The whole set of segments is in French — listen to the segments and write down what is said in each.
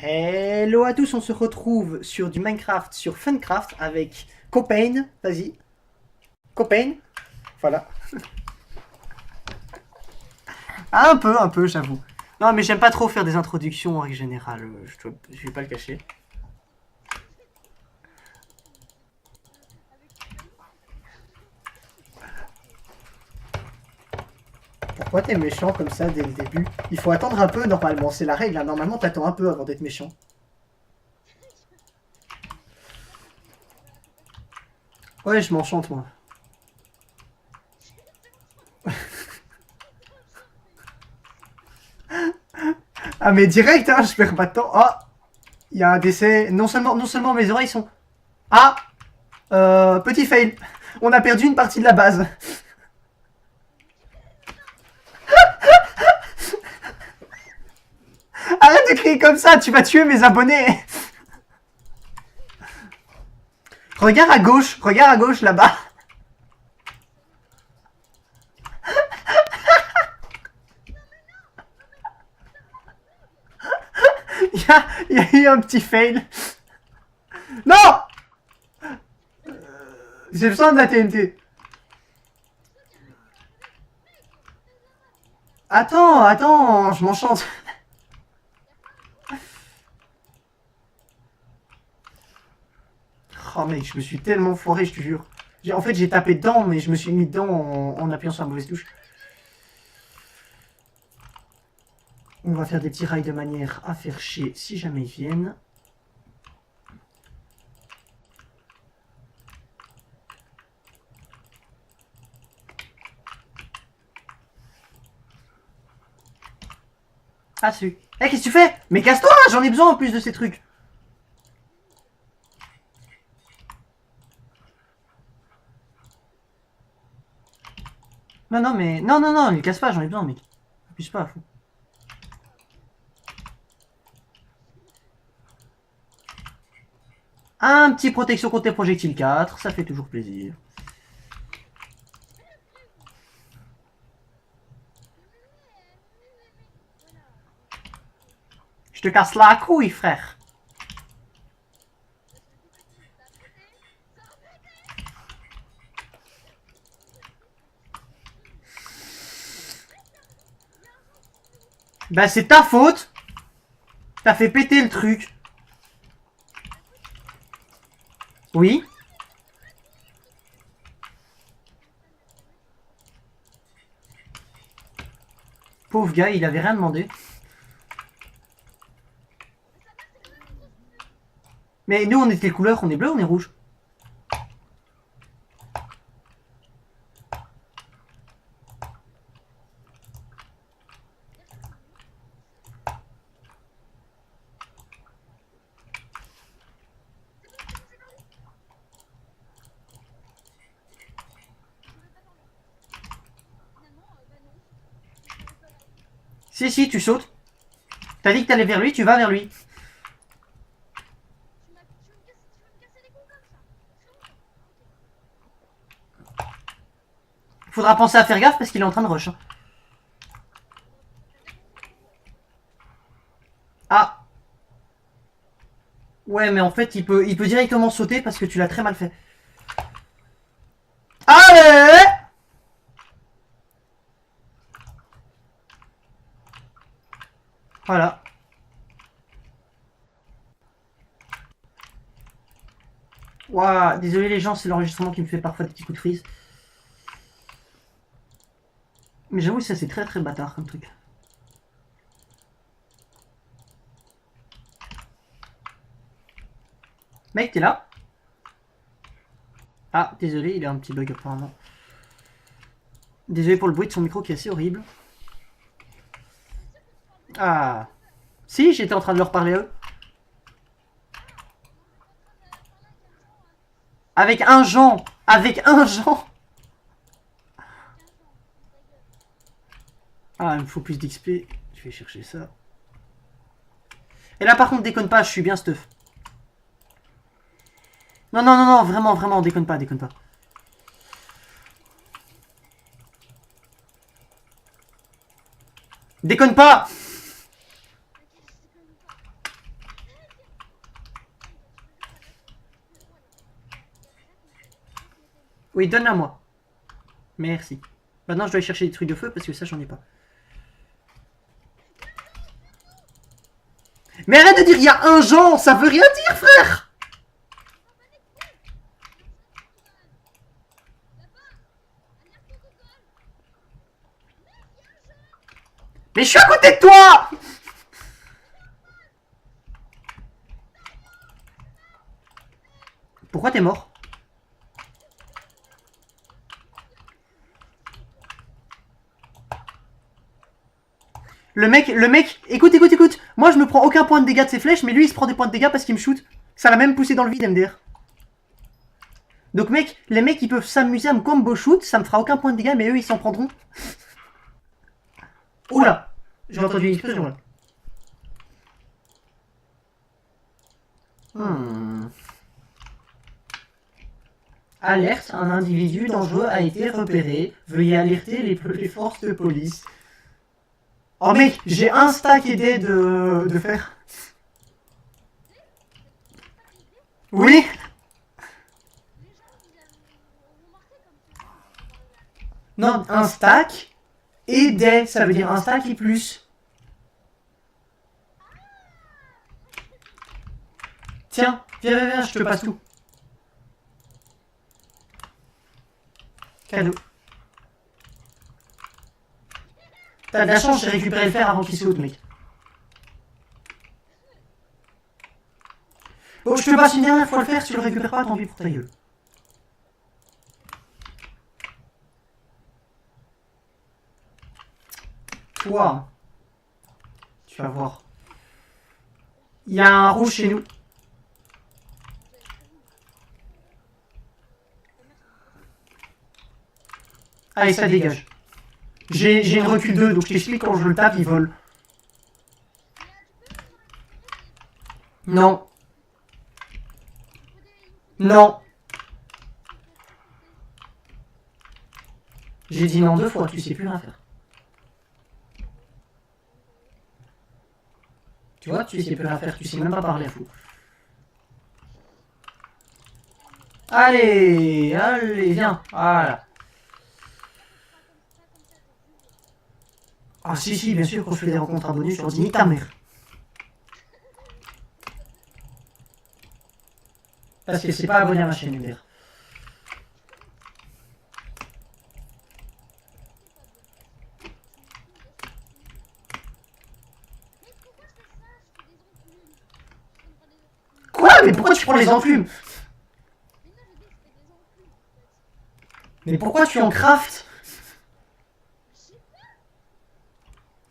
Hello à tous, on se retrouve sur du Minecraft sur Funcraft avec Copain, vas-y. Copain, voilà. Ah, un peu, j'avoue. Non, mais j'aime pas trop faire des introductions en règle générale, je vais pas le cacher. Pourquoi t'es méchant comme ça dès le début? Il faut attendre un peu normalement, c'est la règle, hein. Normalement t'attends un peu avant d'être méchant. Ouais, je m'enchante moi. Ah mais direct, hein, je perds pas de temps. Ah, il y a un décès. Non seulement mes oreilles sont... Ah, petit fail. On a perdu une partie de la base. Arrête de crier comme ça, tu vas tuer mes abonnés. Regarde à gauche là-bas. Il y a eu un petit fail. Non, j'ai besoin de la TNT. Attends, je m'enchante. Oh mec, je me suis tellement foiré, je te jure. En fait, j'ai tapé dedans, mais je me suis mis dedans en appuyant sur la mauvaise touche. On va faire des petits rails de manière à faire chier si jamais ils viennent. Ah, celui. Eh, qu'est-ce que tu fais? Mais casse-toi, j'en ai besoin en plus de ces trucs. Non, mais. Non, ne casse pas, j'en ai besoin, mec. Abuse pas, fou. Un petit protection contre les projectiles 4, ça fait toujours plaisir. Je te casse la couille, frère. Bah, c'est ta faute. T'as fait péter le truc. Oui. Pauvre gars, il avait rien demandé. Mais nous, on était couleur, on est bleu, on est rouge. Si, tu sautes. T'as dit que t'allais vers lui, tu vas vers lui. Faudra penser à faire gaffe parce qu'il est en train de rush. Ah. Ouais, mais en fait, il peut directement sauter parce que tu l'as très mal fait. Allez. Voilà. Ouah, désolé les gens, c'est l'enregistrement qui me fait parfois des petits coups de frise. Mais j'avoue, ça c'est très très bâtard comme truc. Mec, t'es là? Ah, désolé, il a un petit bug apparemment. Désolé pour le bruit de son micro qui est assez horrible. Ah. Si, j'étais en train de leur parler à eux. Avec un Jean. Avec un Jean. Ah, il me faut plus d'XP. Je vais chercher ça. Et là, par contre, déconne pas, je suis bien stuff. Non, vraiment, déconne pas, déconne pas. Déconne pas. Oui, donne-la moi. Merci. Maintenant, je dois aller chercher des trucs de feu parce que ça, j'en ai pas. Mais arrête de dire il y a un genre, ça veut rien dire, frère. Mais je suis à côté de toi. Pourquoi t'es mort? Le mec, écoute. Moi, je me prends aucun point de dégâts de ses flèches, mais lui, il se prend des points de dégâts parce qu'il me shoot. Ça l'a même poussé dans le vide, MDR. Donc, mec, les mecs, ils peuvent s'amuser à me combo shoot, ça me fera aucun point de dégâts, mais eux, ils s'en prendront. Oula, j'ai entendu une explosion, là. Alerte, un individu dangereux a été repéré. Veuillez alerter les forces de police. Oh mec, j'ai un stack aidé de fer. Oui. Non, un stack et des, ça veut dire un stack et plus. Tiens, viens, je te passe tout. Cadeau. T'as de la chance, j'ai récupéré le fer avant qu'il saute, mec. Bon, je te passe une dernière fois le fer, si tu le récupères pas, tant pis pour ta gueule. Toi, tu vas voir. Il y a un rouge chez nous. Allez, ça dégage. J'ai une recul 2, donc je t'explique, quand je le tape, il vole. Non. Non. J'ai dit non 2 fois, tu sais plus rien faire. Tu vois, tu sais plus rien faire, tu sais même pas parler à fou. Allez, viens. Voilà. Ah si, bien sûr, quand je fais des rencontres abonnées, je leur dis nique ta mère. Parce que c'est pas abonné à ma chaîne, MDR. Quoi? Mais pourquoi tu prends les enclumes? Mais pourquoi tu en craftes?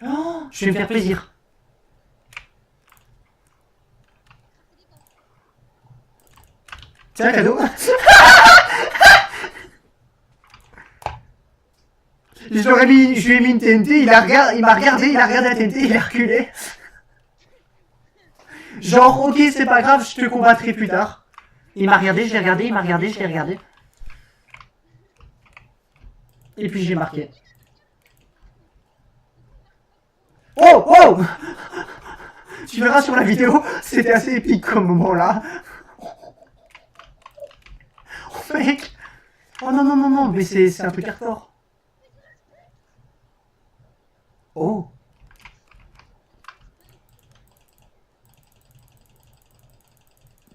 Oh, je vais me faire plaisir. Tiens, cadeau. Je lui ai mis une TNT, il m'a regardé, il a regardé la TNT, il a reculé. Genre, ok, c'est pas grave, je te combattrai plus tard. Il m'a regardé, je l'ai regardé, il m'a regardé, je l'ai regardé. Et puis j'ai marqué. Oh! Tu verras sur la vidéo, c'était assez épique comme moment là. Oh mec! Oh non, mais c'est un truc hardcore. Oh!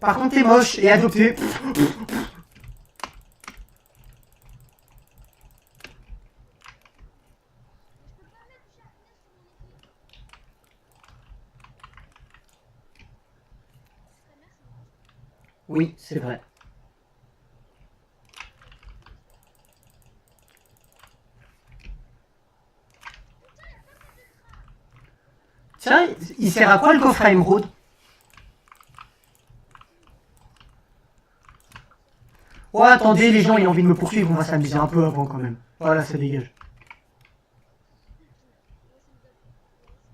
Par contre, t'es moche et adopté. Oui, c'est vrai. Tiens, il sert à quoi le coffre à émeraude? Oh, attendez, les gens, ils ont envie de me poursuivre, on va s'amuser un peu avant quand même. Voilà, ça dégage.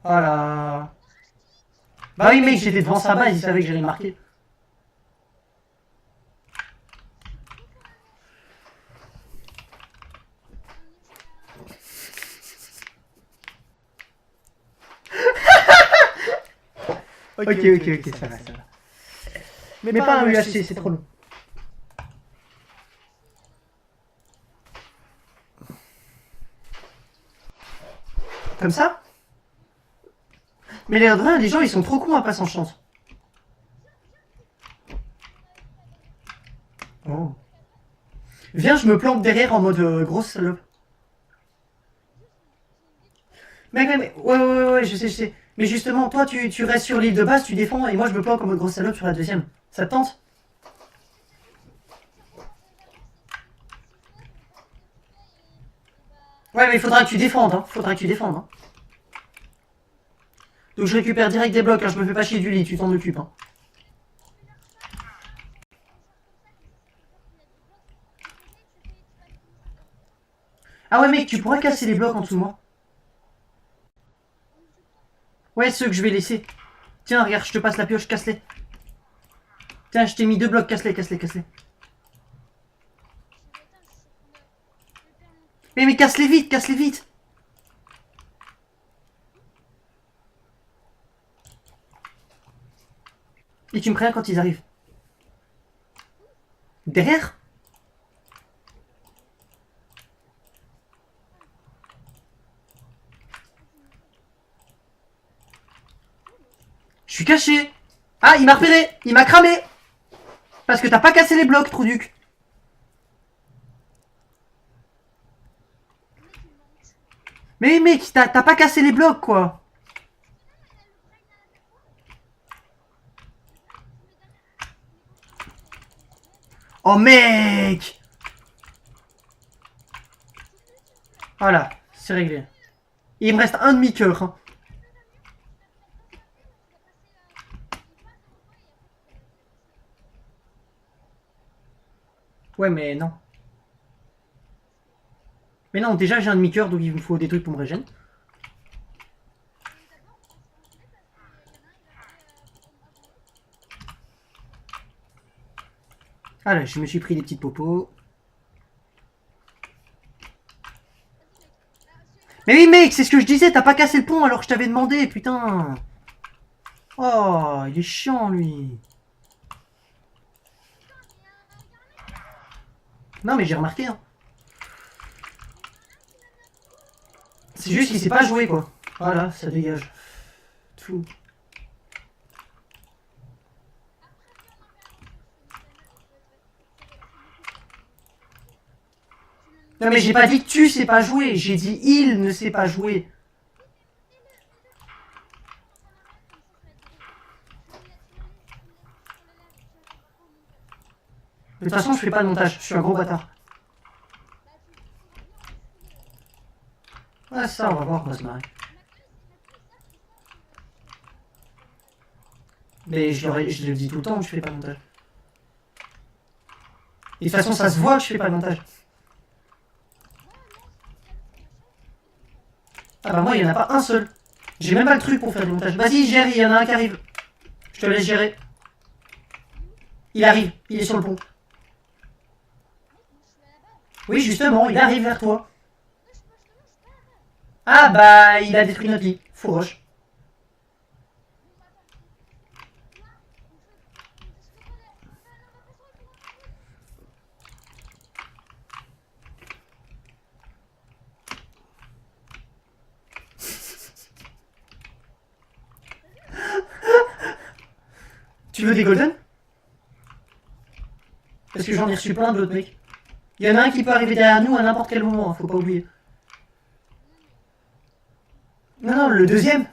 Voilà. Bah oui, mec, j'étais devant sa base, il savait que j'allais marquer. Ok, ça va. Mais pas un UHC, c'est trop long. Comme ça. Mais l'air de rien, les gens ils sont trop cons à pas s'en chance. Oh. Viens, je me plante derrière en mode grosse salope. Mec, ouais, je sais. Mais justement, toi, tu restes sur l'île de base, tu défends, et moi, je me planque en mode grosse salope sur la deuxième. Ça te tente? Ouais, mais il faudra que tu défendes, hein. Hein. Donc, je récupère direct des blocs, hein. Je me fais pas chier du lit, tu t'en occupes, hein. Ah ouais, mec, tu pourrais casser les blocs en dessous de moi. Ouais, ceux que je vais laisser. Tiens, regarde, je te passe la pioche, casse-les. Tiens, je t'ai mis 2 blocs, casse-les. Mais casse-les vite. Et tu me préviens quand ils arrivent. Derrière? Je suis caché. Ah, il m'a repéré. Il m'a cramé. Parce que t'as pas cassé les blocs, Trouduc. Mais mec, t'as pas cassé les blocs, quoi. Oh, mec. Voilà, c'est réglé. Il me reste un demi-cœur. Hein. Ouais, mais non. Mais non, déjà j'ai un demi-cœur, donc il me faut des trucs pour me régénérer. Ah là, je me suis pris des petites popos. Mais oui, mec, c'est ce que je disais, t'as pas cassé le pont alors que je t'avais demandé, putain. Oh, il est chiant, lui. Non, mais j'ai remarqué, hein. C'est juste qu'il sait pas jouer, quoi. Voilà, ça dégage. Tout. Non, mais j'ai pas dit que tu sais pas jouer, j'ai dit il ne sait pas jouer. De toute façon, je fais pas de montage, je suis un gros bâtard. Ouais, ça, on va voir, on va se marrer. Mais je le dis tout le temps que je fais pas de montage. Et de toute façon, ça se voit que je fais pas de montage. Ah bah moi, il y en a pas un seul. J'ai même pas le truc pour faire du montage. Vas-y, gère, il y en a un qui arrive. Je te laisse gérer. Il arrive, il est sur le pont. Oui, justement, il arrive vers toi. Ah bah, il a détruit notre lit. Faux roche. Tu veux des golden? Parce que j'en ai reçu plein de l'autre mec. Il y en a un qui peut arriver derrière nous à n'importe quel moment, hein, faut pas oublier. Non, non, le deuxième.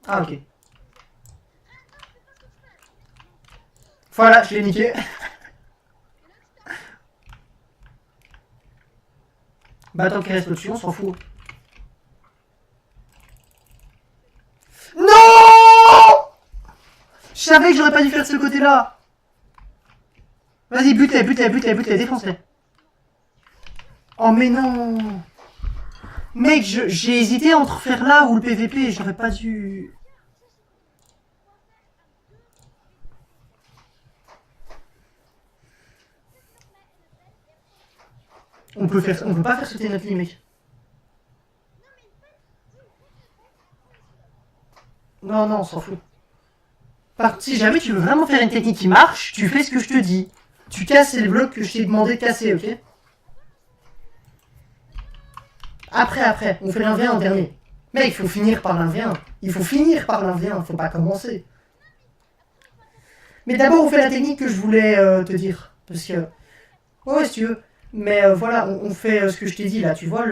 Ah, ok. Voilà, je l'ai niqué. Bah, tant qu'il reste au-dessus, on s'en fout. Non! Je savais que j'aurais pas dû faire de ce côté-là. Vas-y, bute-les, défonce-les. Oh, mais non! Mec, j'ai hésité entre faire là ou le PVP, j'aurais pas dû. On peut pas faire sauter notre lit, mec. Non, non, on s'en fout. Par contre, si jamais tu veux vraiment faire une technique qui marche, tu fais ce que je te dis. Tu casses les blocs que je t'ai demandé de casser, ok? Après. On fait l'1v1 en dernier. Mais il faut finir par l'1v1. Il faut finir par l'1v1, faut pas commencer. Mais d'abord, on fait la technique que je voulais te dire. Parce que... Ouais, si tu veux. Mais voilà, on fait ce que je t'ai dit là. Tu vois,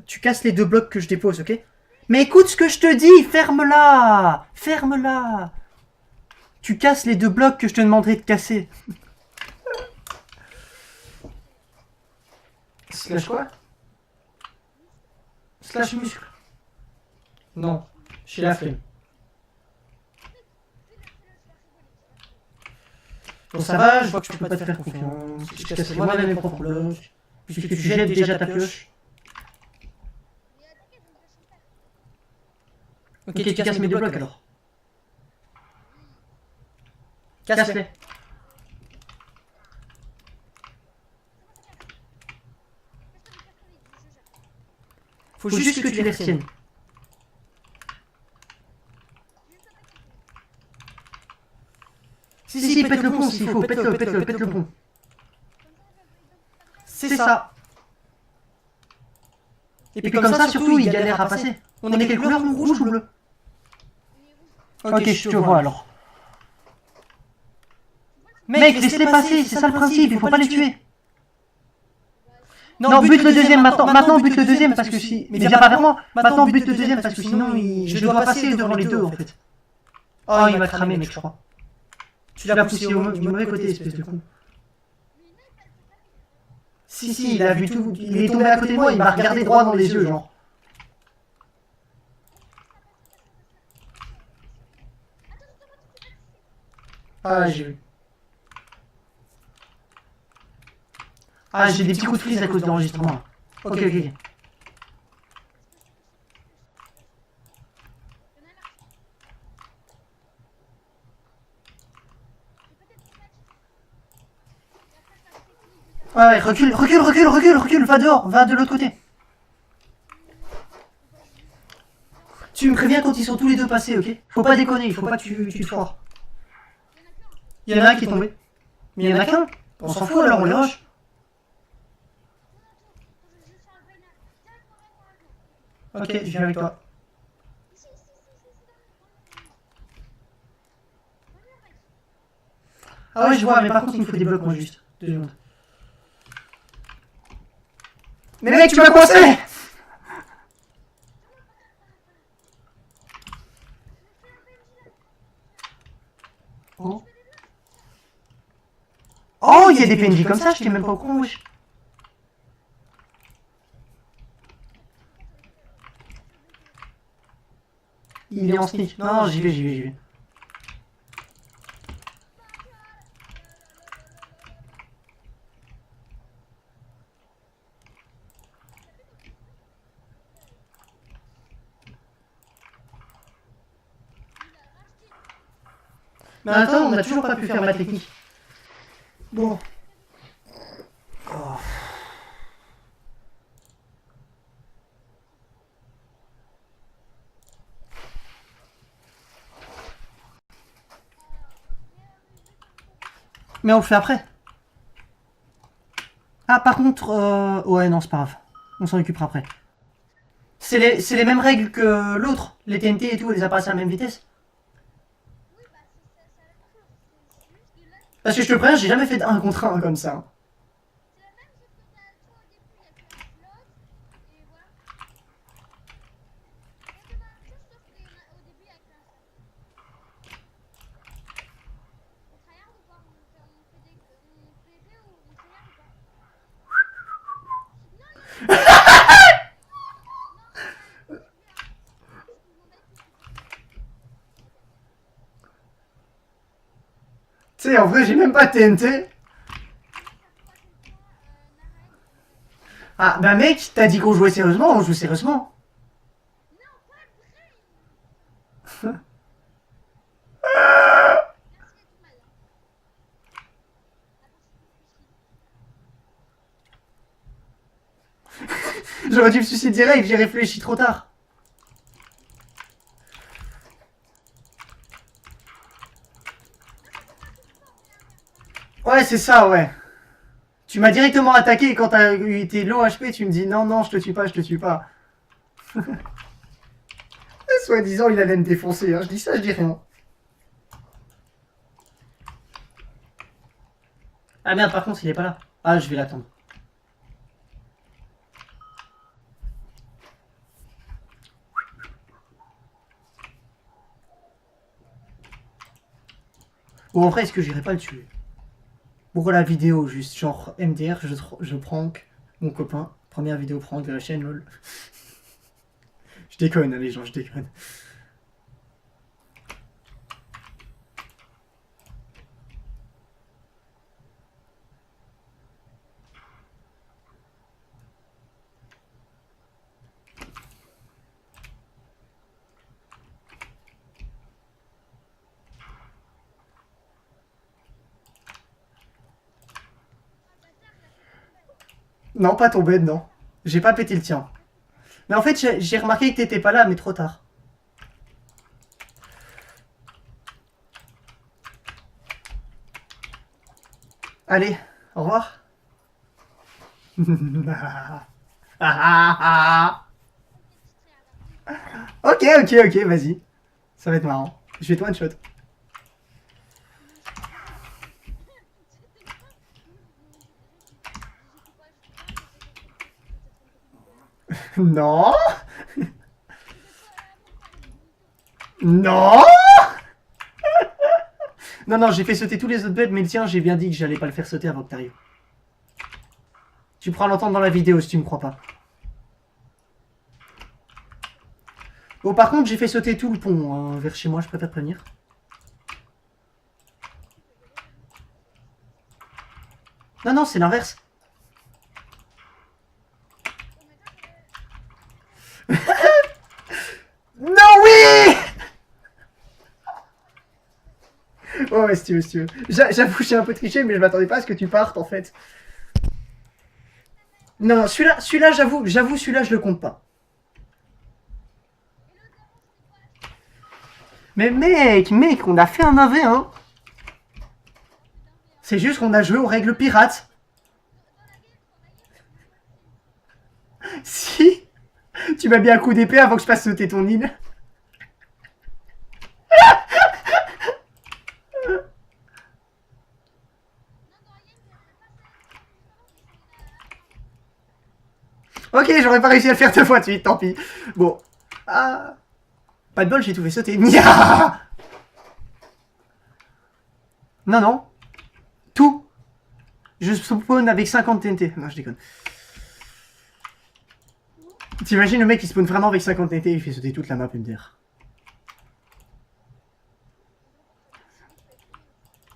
tu casses les 2 blocs que je dépose, ok? Mais écoute ce que je te dis, ferme-la! Ferme-la! Tu casses les 2 blocs que je te demanderai de casser. Slash quoi? Slash muscle. Non, j'ai la flemme. Bon, ça va, je vois que je peux pas te faire confiance. Je casse moi-même mes propres blocs. Puisque tu jettes déjà ta pioche. Ok, tu casses mes 2 blocs alors. Casse-les. Faut juste que tu les retiennes. Si, pète le pont s'il faut, pète le pont. C'est ça. Et puis comme ça, surtout, il galère à passer. On est quelle couleur, nous, rouge ou bleu? Ok, je te vois alors. Mec, laisse-les passer, c'est ça le principe, il faut pas les tuer. Non, bute le deuxième maintenant. Maintenant, bute le deuxième parce que si. Mais viens pas vers moi. Maintenant, bute le deuxième parce que sinon, je dois passer devant les 2 en fait. Oh, il m'a cramé, mec, je crois. Tu l'as poussé du mauvais côté, espèce de con. Si, il a vu tout. Il est tombé à côté de moi, il m'a regardé droit dans les yeux, genre. Ah, j'ai vu. Ah, j'ai des petits coups de frise à cause de l'enregistrement. Ok. Ouais, recule, va dehors, va de l'autre côté. Tu me préviens quand ils sont tous les 2 passés, ok? Faut pas déconner, il faut pas que tu te foires. Il y en a un qui est tombé. Mais il y en a qu'un. On s'en fout alors, on les rush. Ok, je viens avec toi. Ah ouais, je vois, mais par contre, il me faut des blocs, moi, juste. 2 secondes. Mais mec, tu m'as coincé! Oh. Oh, il y a des PNJ comme ça, je t'ai même pas au courant, wesh. Il est en sneak. Non, j'y vais. Mais attends, on a toujours pas pu faire ma technique. Bon. Oh. Mais on le fait après. Ah, par contre, ouais, non, c'est pas grave. On s'en occupera après. C'est les mêmes règles que l'autre. Les TNT et tout, les apparaissent à la même vitesse. Parce que je te préviens, j'ai jamais fait d'1 contre 1 comme ça. Tu sais, en vrai, j'ai même pas TNT. Ah, bah mec, t'as dit qu'on jouait sérieusement, on joue sérieusement. J'aurais dû me suicider direct, j'ai réfléchi trop tard. Ouais, c'est ça, ouais. Tu m'as directement attaqué et quand t'as été low HP, tu me dis non, je te tue pas. Soi-disant, il allait me défoncer. Hein. Je dis ça, je dis rien. Ah merde, par contre, il est pas là. Ah, je vais l'attendre. Bon, en vrai, est-ce que j'irai pas le tuer? Pour la vidéo, juste genre MDR, je prank mon copain. Première vidéo prank de la chaîne, lol. Je déconne, hein, les gens, je déconne. Non, pas ton bed, non. J'ai pas pété le tien. Mais en fait, j'ai remarqué que t'étais pas là, mais trop tard. Allez, au revoir. Ok, ok, ok, vas-y. Ça va être marrant. Je vais te one shot. Non. Non. Non, non, j'ai fait sauter tous les autres beds, mais le tien, j'ai bien dit que j'allais pas le faire sauter avant que t'arrives. Tu pourras l'entendre dans la vidéo si tu me crois pas. Bon, par contre, j'ai fait sauter tout le pont hein, vers chez moi, je préfère prévenir. Non, non, c'est l'inverse. Non, oui. Oh, ouais, si tu veux, si tu veux. J'avoue, j'ai un peu triché, mais je m'attendais pas à ce que tu partes, en fait. Non, non, celui-là, j'avoue, celui-là, je le compte pas. Mais mec, on a fait un AV, hein. C'est juste qu'on a joué aux règles pirates. Si. Tu m'as mis un coup d'épée avant que je fasse sauter ton île. Ok, j'aurais pas réussi à le faire 2 fois de suite, tant pis. Bon. Ah. Pas de bol, j'ai tout fait sauter. Nya. Non, non. Tout. Je spawn avec 50 TNT. Non, je déconne. T'imagines le mec qui spawn vraiment avec 50 TNT et il fait sauter toute la map MDR.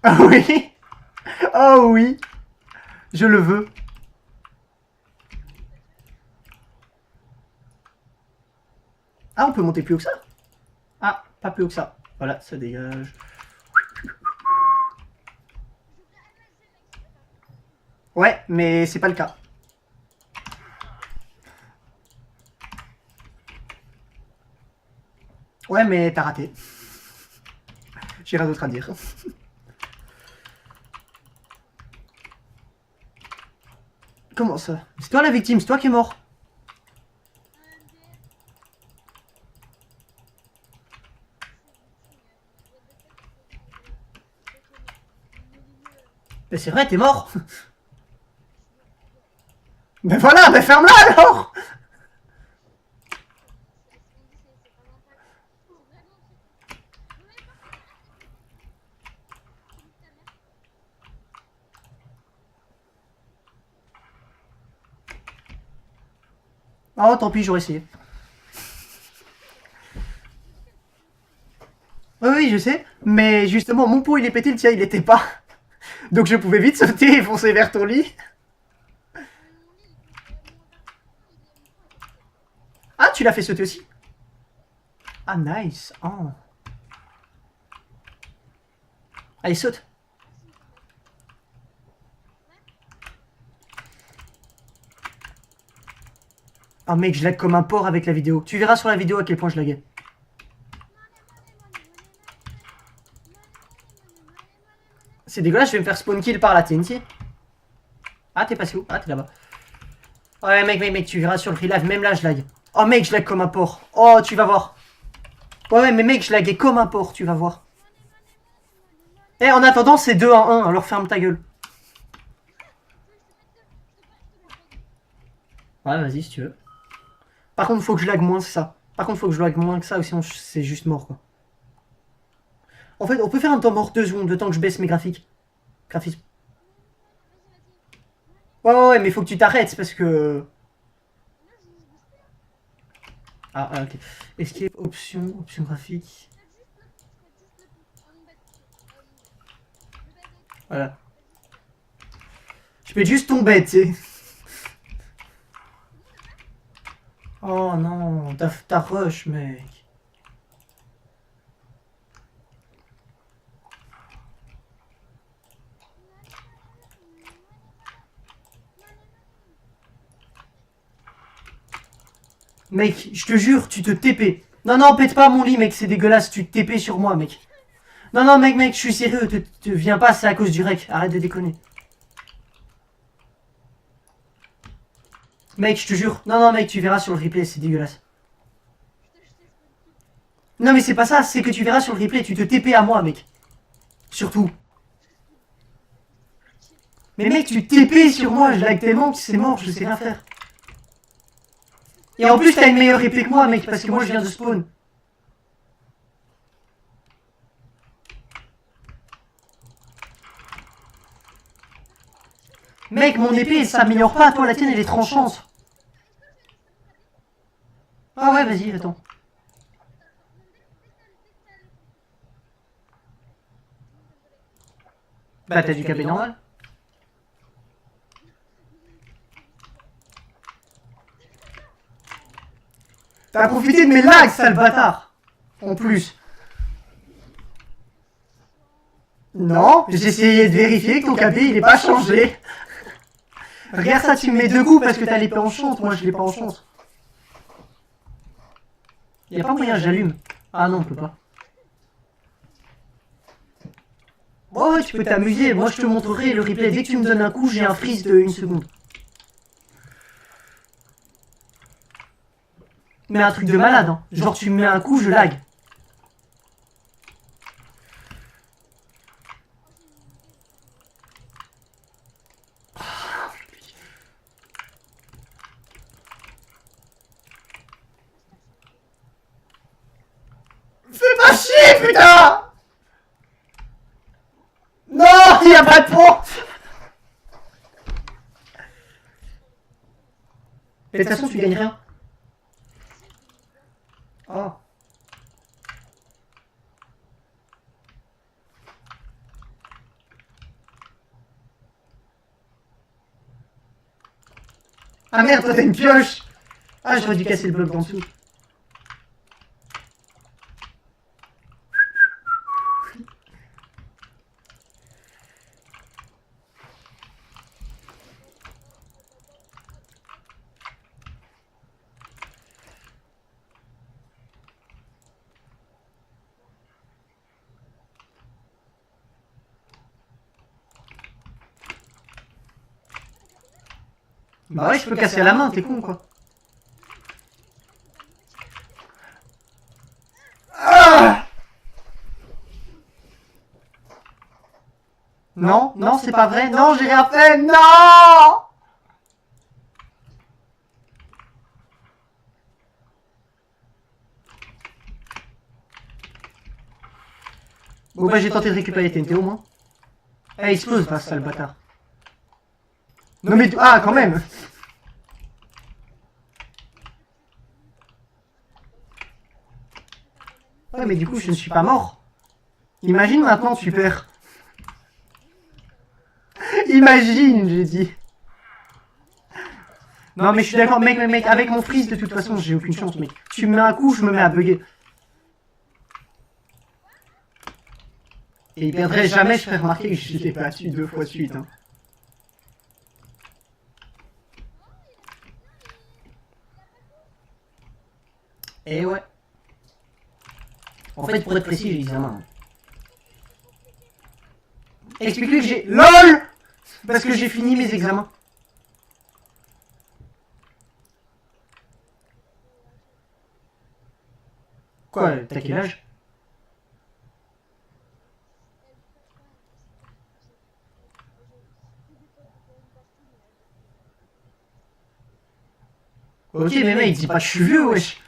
Ah oui. Oh oui. Je le veux. Ah, on peut monter plus haut que ça? Ah, pas plus haut que ça. Voilà, ça dégage. Ouais, mais c'est pas le cas. Ouais, mais t'as raté. J'ai rien d'autre à dire. Comment ça? C'est toi la victime, c'est toi qui es mort. Mais c'est vrai, t'es mort. Mais voilà, bah ferme-la alors. Oh, tant pis, j'aurais essayé. Oui, oui, je sais. Mais justement, mon pot il est pété, le tien il était pas. Donc je pouvais vite sauter et foncer vers ton lit. Ah, tu l'as fait sauter aussi? Ah, nice. Oh. Allez, saute. Oh mec, je lag comme un porc avec la vidéo. Tu verras sur la vidéo à quel point je laguais. C'est dégueulasse, je vais me faire spawn kill par la TNT. Ah, t'es passé où? Ah, t'es là-bas. Ouais, mec, tu verras sur le free live, même là, je lag. Oh, Oh mec, je lag comme un porc. Oh, tu vas voir. Ouais, mais mec, je laguais comme un porc, tu vas voir. Eh, en attendant, c'est 2-1, alors ferme ta gueule. Ouais, vas-y, si tu veux. Par contre, faut que je lag moins, c'est ça. Par contre, faut que je lag moins que ça, ou sinon c'est juste mort, quoi. En fait, on peut faire un temps mort 2 secondes, le temps que je baisse mes graphiques. Graphisme. Ouais, mais faut que tu t'arrêtes, parce que... ok. Escape, option graphique. Voilà. Je peux juste tomber, tu sais. Oh non, t'as rush, mec. Mec, je te jure, tu te TP. Non, pète pas mon lit, mec, c'est dégueulasse, tu te TP sur moi, mec. Non, mec, je suis sérieux, te viens pas, c'est à cause du rec, arrête de déconner. Mec, je te jure. Non, mec, tu verras sur le replay, c'est dégueulasse. Non, mais c'est pas ça, c'est que tu verras sur le replay, tu te TP à moi, mec. Surtout. Mais mec, tu TP sur moi, je lag tellement que c'est mort, je sais rien faire. Et en plus, t'as une meilleure épée que moi, mec, parce que moi, je viens de spawn. Mec, mon épée, ça s'améliore pas, toi, la tienne, elle est tranchante. Ah ouais, vas-y, attends. Bah, t'as du KB normal. T'as profité de mes lags, sale bâtard. En plus. Non, j'ai essayé de vérifier que ton KB, il est pas changé. Regarde ça, tu me mets 2 coups parce que t'as l'épée en chante, moi je l'ai pas en chante. Y'a pas moyen, j'allume. Ah non, on peut pas. Ouais, tu peux t'amuser, moi je te montrerai le replay. Dès que tu me donnes un coup, j'ai un freeze de 1 seconde. Mais un truc de malade, hein. Genre tu me mets un coup, je lag. Fais pas chier, putain! Non, y a pas de pont! Mais de toute façon, tu gagnes rien. Oh. Ah merde, toi t'as une pioche! Ah, j'aurais dû casser le bloc d'en dessous. Bah ouais, je peux casser à la main, t'es con quoi. Ah non, c'est pas vrai. Non, j'ai rien fait. Non! Bon bah j'ai tenté de récupérer les TNT au moins. Elle explose pas, sale bâtard. Non mais... Ah, quand même. Ouais, mais du coup, je ne suis pas mort. Imagine maintenant, tu perds. Imagine, j'ai dit. Non, mais je suis d'accord, mec, avec mon freeze, de toute façon, j'ai aucune chance, mec. Tu me mets un coup, je me mets à bugger. Et il perdrait jamais, je ferais remarquer que je l'ai battu 2 fois de suite. Hein. Et ouais. En fait, pour être précis, j'ai l'examen. Explique-lui que j'ai... LOL! Parce que j'ai fini mes examens. Quoi, t'as quel âge? Ok, mais mec, dis pas que je suis vieux, wesh.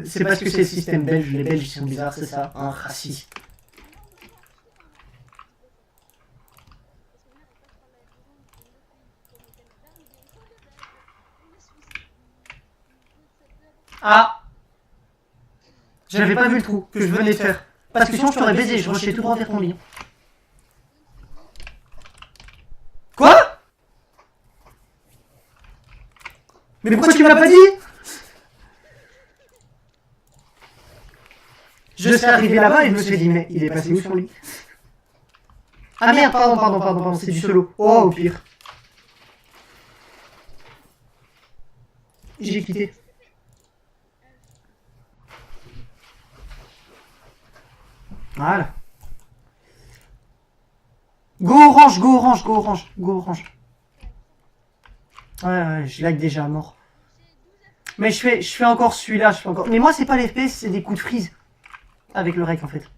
C'est parce que c'est le système belge, les Belges ils sont bizarres, c'est ça, un raciste. Ah, j'avais pas vu le trou que je venais de faire. Parce que sinon je t'aurais baisé, je rushais tout droit vers ton lit. Quoi? Mais pourquoi tu me l'as pas dit? Je serais arrivé là-bas et je me suis dit, mais il est passé où son lit? Ah merde, pardon, c'est du solo. Oh, au pire. J'ai quitté. Voilà. Go orange, go orange, go orange, go orange. Ouais, je lag déjà à mort. Mais je fais encore celui-là, je fais encore. Mais moi, c'est pas l'FPS, c'est des coups de freeze. Avec le rec en fait.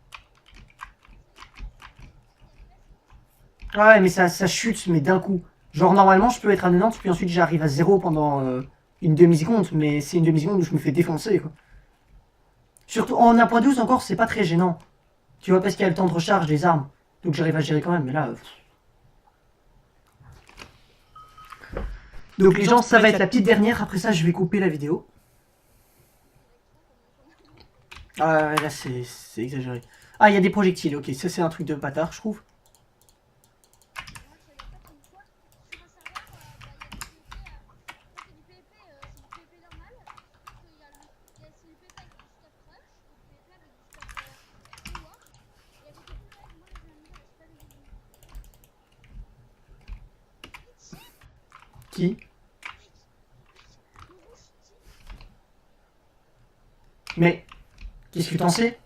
Ouais, mais ça chute, mais d'un coup. Genre, normalement, je peux être à 90, puis ensuite j'arrive à 0 pendant une demi-seconde, mais c'est une demi-seconde où je me fais défoncer, quoi. Surtout en 1.12 encore, c'est pas très gênant. Tu vois, parce qu'il y a le temps de recharge des armes. Donc j'arrive à gérer quand même, mais là. Donc les gens, ça va être la petite dernière, après ça, je vais couper la vidéo. Ah ouais, là, c'est exagéré. Ah, il y a des projectiles, ok, ça c'est un truc de bâtard, je trouve. Qui? Mais, qu'est-ce que t'en sais?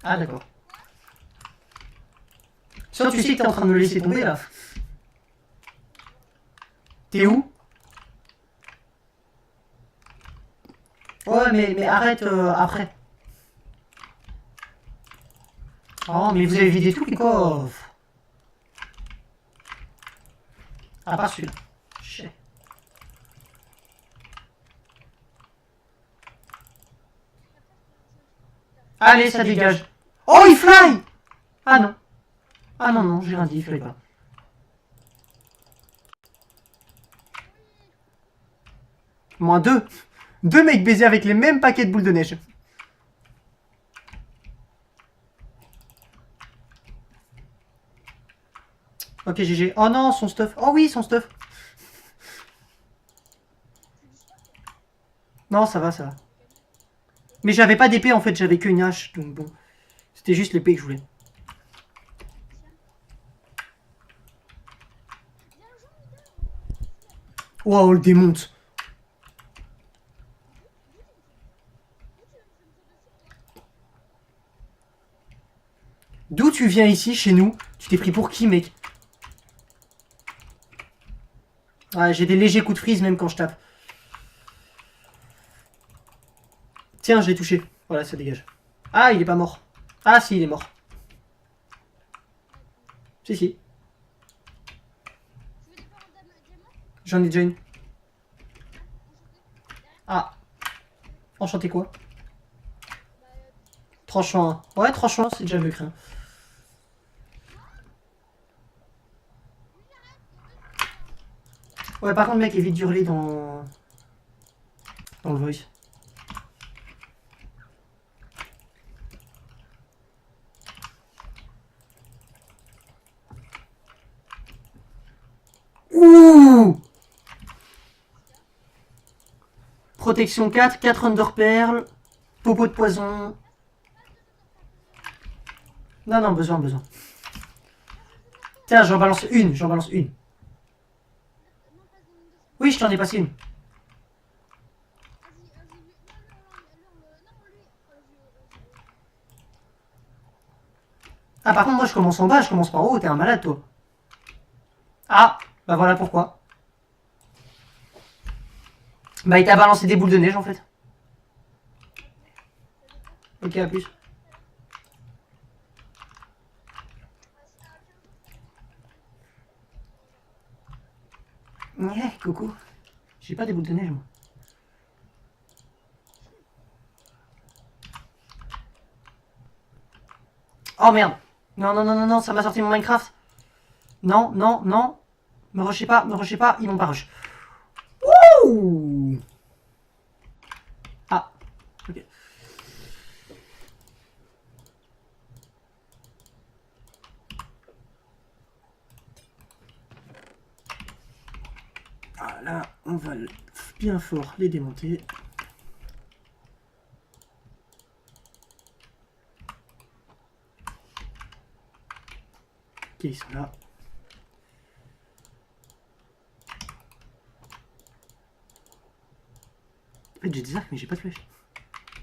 Ah, d'accord. Soit tu sais que t'es en train de me laisser tomber là. T'es où? Ouais, mais arrête après. Oh, mais vous avez vidé tous les coffres. À part celui-là. Chais. Allez, ça dégage. Oh, il fly! Ah non. Ah non, non, j'ai rien dit, il fallait pas. Moins deux. Deux mecs baisés avec les mêmes paquets de boules de neige. Ok, GG. Oh non, son stuff. Oh oui, son stuff. Non, ça va, ça va. Mais j'avais pas d'épée en fait, j'avais qu'une hache, donc bon. C'était juste l'épée que je voulais. Waouh, on le démonte. D'où tu viens ici, chez nous? Tu t'es pris pour qui, mec? Ouais, j'ai des légers coups de freeze même quand je tape. Tiens, je l'ai touché. Voilà, ça dégage. Ah, il est pas mort. Ah, si, il est mort. Si, si. J'en ai déjà une. Ah. Enchanté quoi? Tranchant 1. Ouais, tranchant 1, c'est déjà mieux que rien. Ouais, par contre, mec, évite d'hurler dans le voice. Ouh! Protection 4, 4 Under Pearl, popo de poison. Non, non, besoin. Tiens, j'en balance une. Oui, je t'en ai passé une. Ah, par contre, moi, je commence en bas, je commence par haut. T'es un malade, toi. Ah, bah voilà pourquoi. Bah, il t'a balancé des boules de neige, en fait. Ok, à plus. Ouais, coucou. J'ai pas des boules de neige, moi. Oh merde. Non, non, non, non, non, ça m'a sorti mon Minecraft. Non, non, non. Me rushez pas, ils m'ont pas rush. Ouh. Ah, ok. Ah, là, on va bien fort les démonter. Ok, ils sont là. En fait, j'ai des arcs, mais j'ai pas de flèches.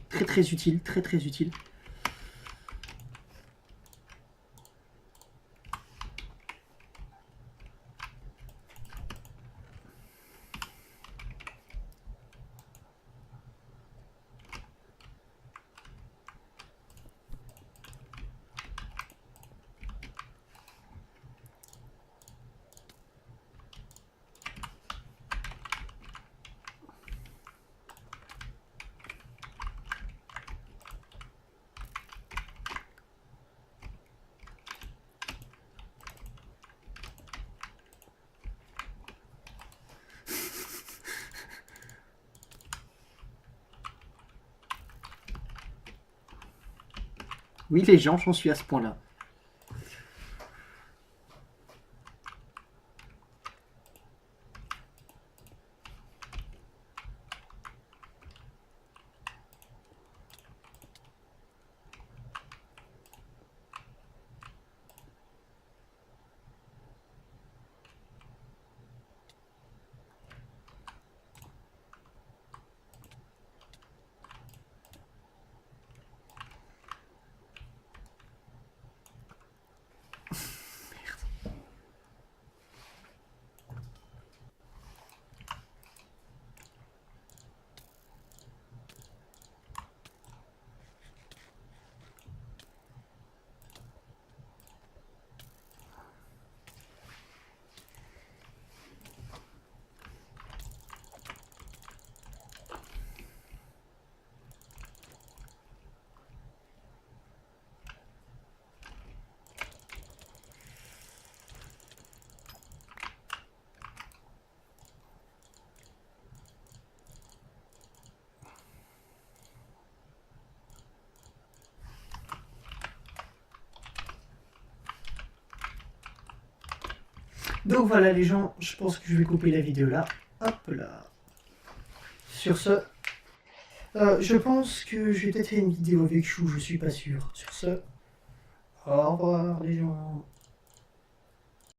Très très utile, très très utile. Oui, les gens, j'en suis à ce point-là. Donc voilà les gens, je pense que je vais couper la vidéo là. Hop là. Sur ce, je pense que je vais peut-être faire une vidéo avec Chou, je suis pas sûr. Sur ce, au revoir les gens.